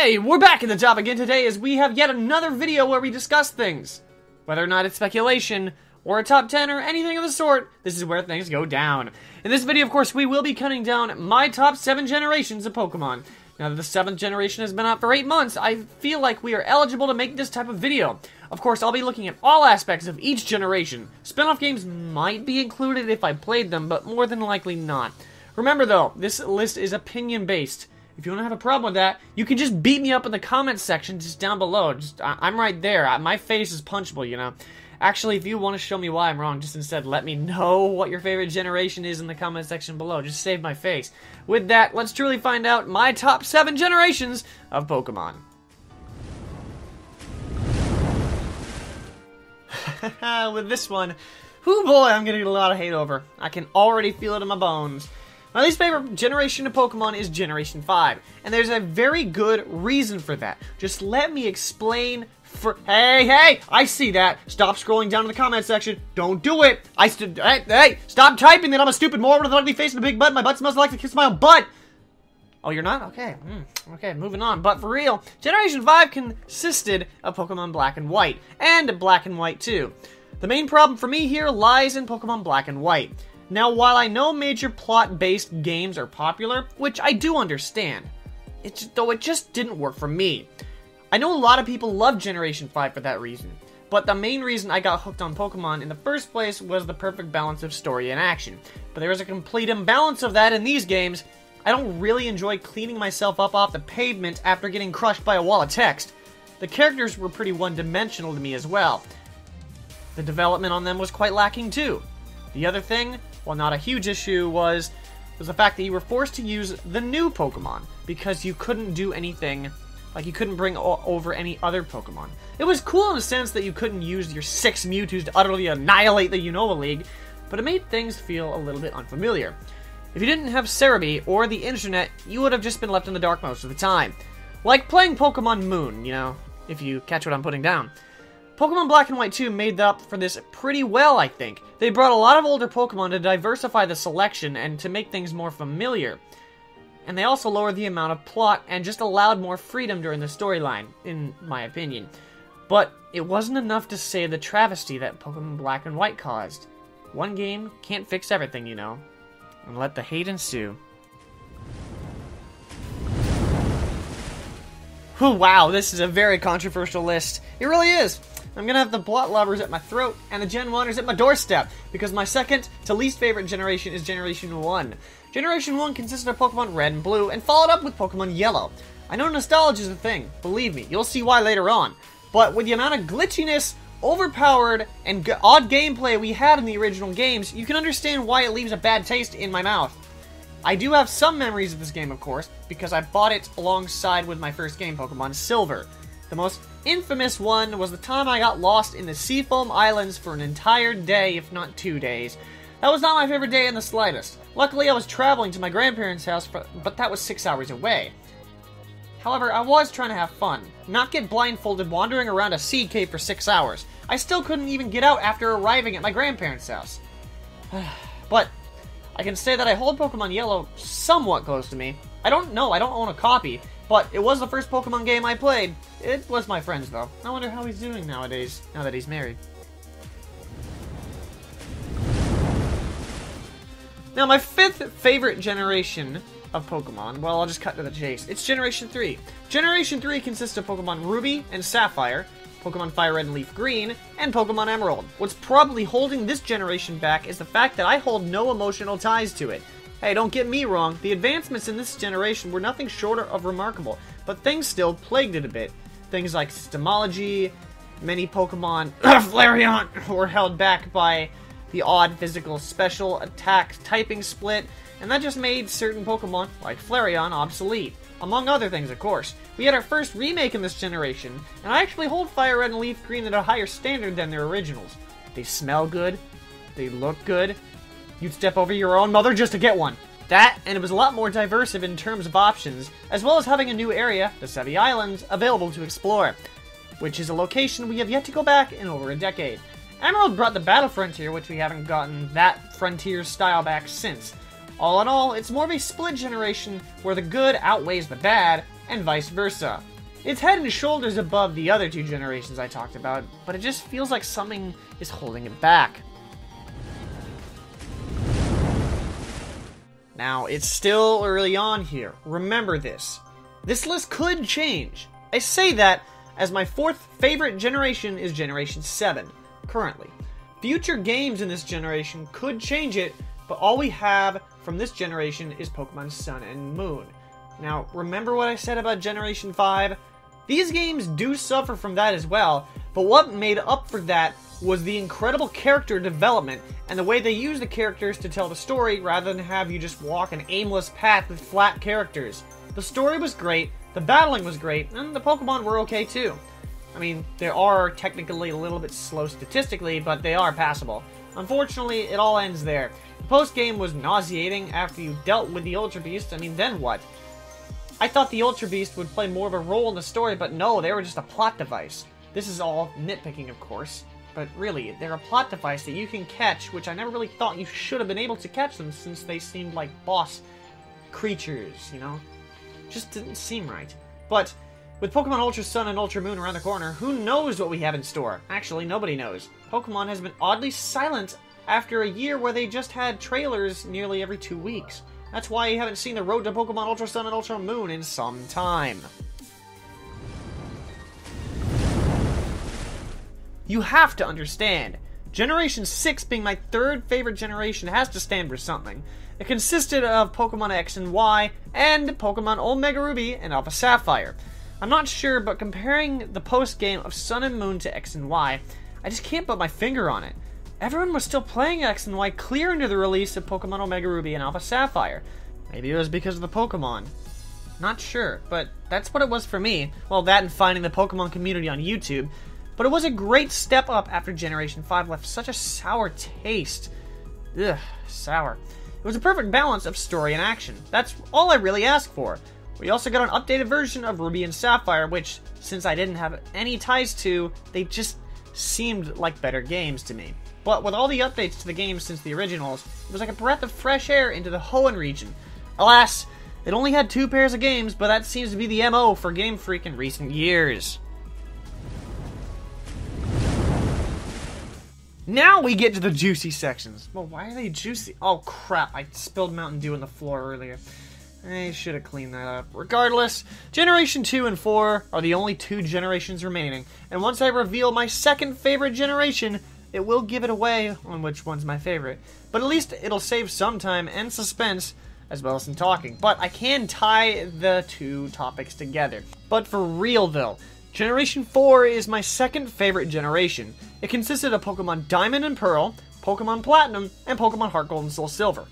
Hey, we're back in the top again today as we have yet another video where we discuss things. Whether or not it's speculation, or a top 10, or anything of the sort, this is where things go down. In this video, of course, we will be cutting down my top 7 generations of Pokemon. Now that the 7th generation has been out for 8 months, I feel like we are eligible to make this type of video. Of course, I'll be looking at all aspects of each generation. Spin-off games might be included if I played them, but more than likely not. Remember though, this list is opinion-based. If you don't have a problem with that, you can just beat me up in the comments section just down below. I'm right there. My face is punchable, you know. Actually, if you want to show me why I'm wrong, just instead let me know what your favorite generation is in the comment section below. Just save my face. With that, let's truly find out my top 7 generations of Pokemon. With this one, whoo boy, I'm gonna get a lot of hate over. I can already feel it in my bones. My least favorite generation of Pokemon is Generation 5, and there's a very good reason for that. Just let me explain for— Hey, I see that. Stop scrolling down in the comment section. Don't do it. Hey, stop typing that I'm a stupid moron with an ugly face and a big butt. My butt smells like to kiss my own butt. Oh, you're not? Okay. Okay, moving on. But for real, Generation 5 consisted of Pokemon Black and White, and Black and White 2. The main problem for me here lies in Pokemon Black and White. Now, while I know major plot-based games are popular, which I do understand, though it just didn't work for me. I know a lot of people love Generation 5 for that reason, but the main reason I got hooked on Pokemon in the first place was the perfect balance of story and action. But there is a complete imbalance of that in these games. I don't really enjoy cleaning myself up off the pavement after getting crushed by a wall of text. The characters were pretty one-dimensional to me as well. The development on them was quite lacking too. The other thing, while not a huge issue, was the fact that you were forced to use the new Pokemon because you couldn't do anything, like you couldn't bring over any other Pokemon. It was cool in the sense that you couldn't use your 6 Mewtwo's to utterly annihilate the Unova League, but it made things feel a little bit unfamiliar. If you didn't have Cerebi or the internet, you would have just been left in the dark most of the time. Like playing Pokemon Moon, you know, if you catch what I'm putting down. Pokemon Black and White 2 made up for this pretty well, I think. They brought a lot of older Pokemon to diversify the selection and to make things more familiar. And they also lowered the amount of plot and just allowed more freedom during the storyline, in my opinion. But it wasn't enough to save the travesty that Pokemon Black and White caused. One game can't fix everything, you know. And let the hate ensue. Whew, wow, this is a very controversial list. It really is. I'm gonna have the Blot Lovers at my throat and the Gen 1ers at my doorstep, because my second to least favorite generation is Generation 1. Generation 1 consisted of Pokemon Red and Blue, and followed up with Pokemon Yellow. I know nostalgia is a thing, believe me, you'll see why later on. But with the amount of glitchiness, overpowered, and odd gameplay we had in the original games, you can understand why it leaves a bad taste in my mouth. I do have some memories of this game, of course, because I bought it alongside with my first game, Pokemon Silver. The most infamous one was the time I got lost in the Seafoam Islands for an entire day, if not 2 days. That was not my favorite day in the slightest. Luckily, I was traveling to my grandparents' house, but that was 6 hours away. However, I was trying to have fun, not get blindfolded wandering around a seed cave for 6 hours. I still couldn't even get out after arriving at my grandparents' house. But I can say that I hold Pokemon Yellow somewhat close to me. I don't own a copy, but it was the first Pokemon game I played. It was my friend's, though. I wonder how he's doing nowadays, now that he's married. Now, my 5th favorite generation of Pokemon, well, I'll just cut to the chase. It's Generation 3. Generation 3 consists of Pokemon Ruby and Sapphire, Pokemon Fire Red and Leaf Green, and Pokemon Emerald. What's probably holding this generation back is the fact that I hold no emotional ties to it. Hey, don't get me wrong, the advancements in this generation were nothing short of remarkable, but things still plagued it a bit. Things like Systemology, many Pokemon, Flareon, were held back by the odd physical special attack typing split, and that just made certain Pokemon, like Flareon, obsolete. Among other things, of course. We had our first remake in this generation, and I actually hold Fire Red and Leaf Green at a higher standard than their originals. They smell good, they look good. You'd step over your own mother just to get one. That, and it was a lot more diverse in terms of options, as well as having a new area, the Sevii Islands, available to explore, which is a location we have yet to go back in over a decade. Emerald brought the Battle Frontier, which we haven't gotten that Frontier style back since. All in all, it's more of a split generation where the good outweighs the bad, and vice versa. It's head and shoulders above the other two generations I talked about, but it just feels like something is holding it back. Now, it's still early on here. Remember this. This list could change. I say that as my fourth favorite generation is Generation 7, currently. Future games in this generation could change it, but all we have from this generation is Pokemon Sun and Moon. Now, remember what I said about Generation 5? These games do suffer from that as well, but what made up for that was the incredible character development and the way they use the characters to tell the story rather than have you just walk an aimless path with flat characters. The story was great, the battling was great, and the Pokemon were okay too. I mean, they are technically a little bit slow statistically, but they are passable. Unfortunately, it all ends there. The post-game was nauseating after you dealt with the Ultra Beast. I mean, then what? I thought the Ultra Beast would play more of a role in the story, but no, they were just a plot device. This is all nitpicking, of course, but really, they're a plot device that you can catch, which I never really thought you should have been able to catch them since they seemed like boss creatures, you know? Just didn't seem right. But with Pokemon Ultra Sun and Ultra Moon around the corner, who knows what we have in store? Actually, nobody knows. Pokemon has been oddly silent after a year where they just had trailers nearly every 2 weeks. That's why you haven't seen the Road to Pokemon Ultra Sun and Ultra Moon in some time. You have to understand, Generation 6 being my third favorite generation has to stand for something. It consisted of Pokemon X and Y, and Pokemon Omega Ruby and Alpha Sapphire. I'm not sure, but comparing the post-game of Sun and Moon to X and Y, I just can't put my finger on it. Everyone was still playing X and Y clear into the release of Pokemon Omega Ruby and Alpha Sapphire. Maybe it was because of the Pokemon. Not sure, but that's what it was for me. Well, that and finding the Pokemon community on YouTube. But it was a great step up after Generation 5 left such a sour taste. Ugh, sour. It was a perfect balance of story and action. That's all I really asked for. We also got an updated version of Ruby and Sapphire, which, since I didn't have any ties to, they just seemed like better games to me. But with all the updates to the games since the originals, it was like a breath of fresh air into the Hoenn region. Alas, it only had 2 pairs of games, but that seems to be the MO for Game Freak in recent years. Now we get to the juicy sections. Well, why are they juicy? Oh crap, I spilled Mountain Dew on the floor earlier. I should have cleaned that up. Regardless, Generation 2 and 4 are the only 2 generations remaining, and once I reveal my second favorite generation, it will give it away on which one's my favorite. But at least it'll save some time and suspense, as well as some talking. But I can tie the 2 topics together. But for real though, Generation 4 is my second favorite generation. It consisted of Pokemon Diamond and Pearl, Pokemon Platinum, and Pokemon Heart Gold and Soul Silver.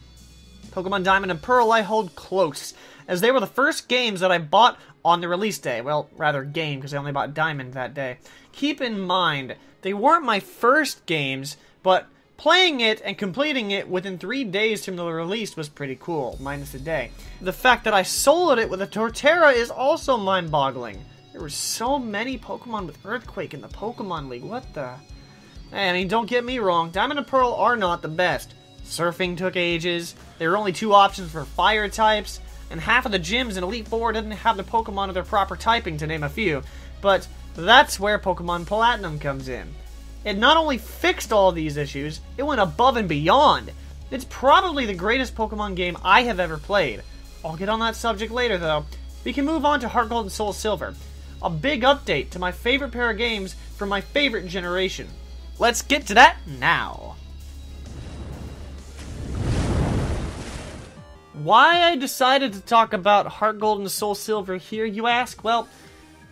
Pokemon Diamond and Pearl I hold close, as they were the first games that I bought on the release day. Well, rather game, because I only bought Diamond that day. Keep in mind, they weren't my first games, but playing it and completing it within 3 days from the release was pretty cool, minus a day. The fact that I soloed it with a Torterra is also mind-boggling. There were so many Pokemon with Earthquake in the Pokemon League, what the... I mean, don't get me wrong, Diamond and Pearl are not the best. Surfing took ages, there were only 2 options for fire types, and half of the gyms in Elite Four didn't have the Pokemon of their proper typing, to name a few. But that's where Pokemon Platinum comes in. It not only fixed all these issues, it went above and beyond. It's probably the greatest Pokemon game I have ever played. I'll get on that subject later though. We can move on to Heart Gold and Soul Silver. A big update to my favorite pair of games from my favorite generation. Let's get to that now. Why I decided to talk about Heart Gold and Soul Silver here, you ask? Well,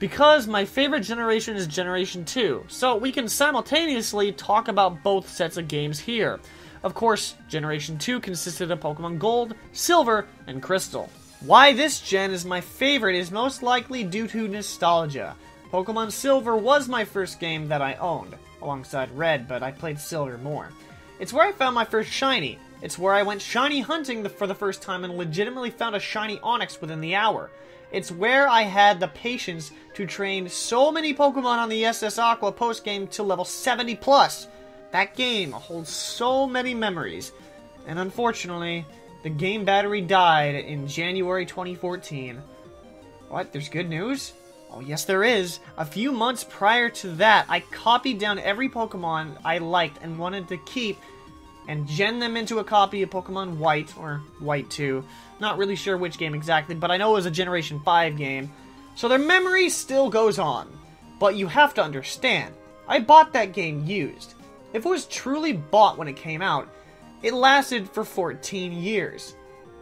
because my favorite generation is Generation 2, so we can simultaneously talk about both sets of games here. Of course, Generation 2 consisted of Pokemon Gold, Silver, and Crystal. Why this gen is my favorite is most likely due to nostalgia. Pokemon Silver was my first game that I owned, alongside Red, but I played Silver more. It's where I found my first shiny. It's where I went shiny hunting for the first time and legitimately found a shiny Onix within the hour. It's where I had the patience to train so many Pokemon on the SS Aqua postgame to level 70 plus. That game holds so many memories, and unfortunately, the game battery died in January 2014. What? There's good news? Oh, yes there is. A few months prior to that, I copied down every Pokemon I liked and wanted to keep and gen them into a copy of Pokemon White, or White 2. Not really sure which game exactly, but I know it was a Generation 5 game. So their memory still goes on. But you have to understand, I bought that game used. If it was truly bought when it came out, it lasted for 14 years.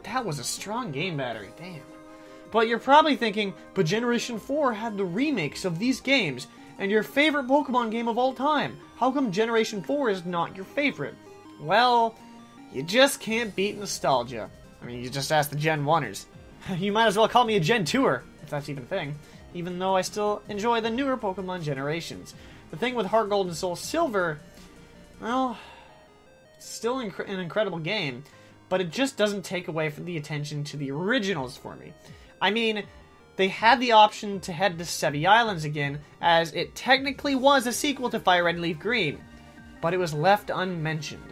That was a strong game battery, damn. But you're probably thinking, but Generation 4 had the remakes of these games, and your favorite Pokemon game of all time. How come Generation 4 is not your favorite? Well, you just can't beat nostalgia. I mean, you just ask the Gen 1ers. You might as well call me a Gen 2er, if that's even a thing. Even though I still enjoy the newer Pokemon generations. The thing with Heart Gold and Soul Silver, well, it's still an incredible game, but it just doesn't take away from the attention to the originals for me. I mean, they had the option to head to Sevii Islands again, as it technically was a sequel to Fire Red and Leaf Green, but it was left unmentioned.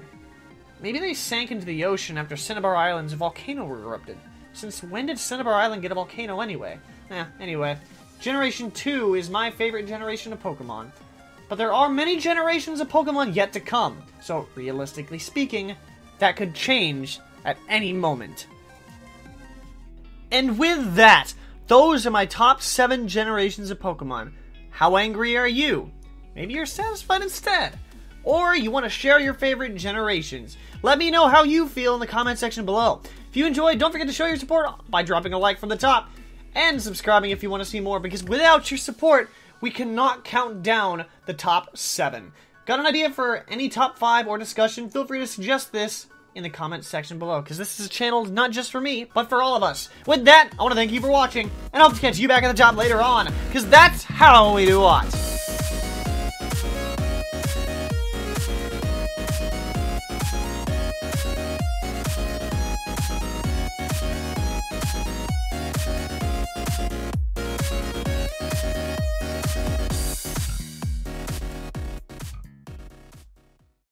Maybe they sank into the ocean after Cinnabar Island's volcano erupted. Since when did Cinnabar Island get a volcano anyway? Anyway, Generation 2 is my favorite generation of Pokemon. But there are many generations of Pokemon yet to come, so realistically speaking, that could change at any moment. And with that, those are my top 7 generations of Pokemon. How angry are you? Maybe you're satisfied instead. Or you want to share your favorite generations. Let me know how you feel in the comment section below. If you enjoyed, don't forget to show your support by dropping a like from the top and subscribing if you want to see more, because without your support, we cannot count down the top 7. Got an idea for any top 5 or discussion? Feel free to suggest this in the comment section below, because this is a channel not just for me, but for all of us. With that, I want to thank you for watching, and I hope to catch you back at the top later on, because that's how we do what.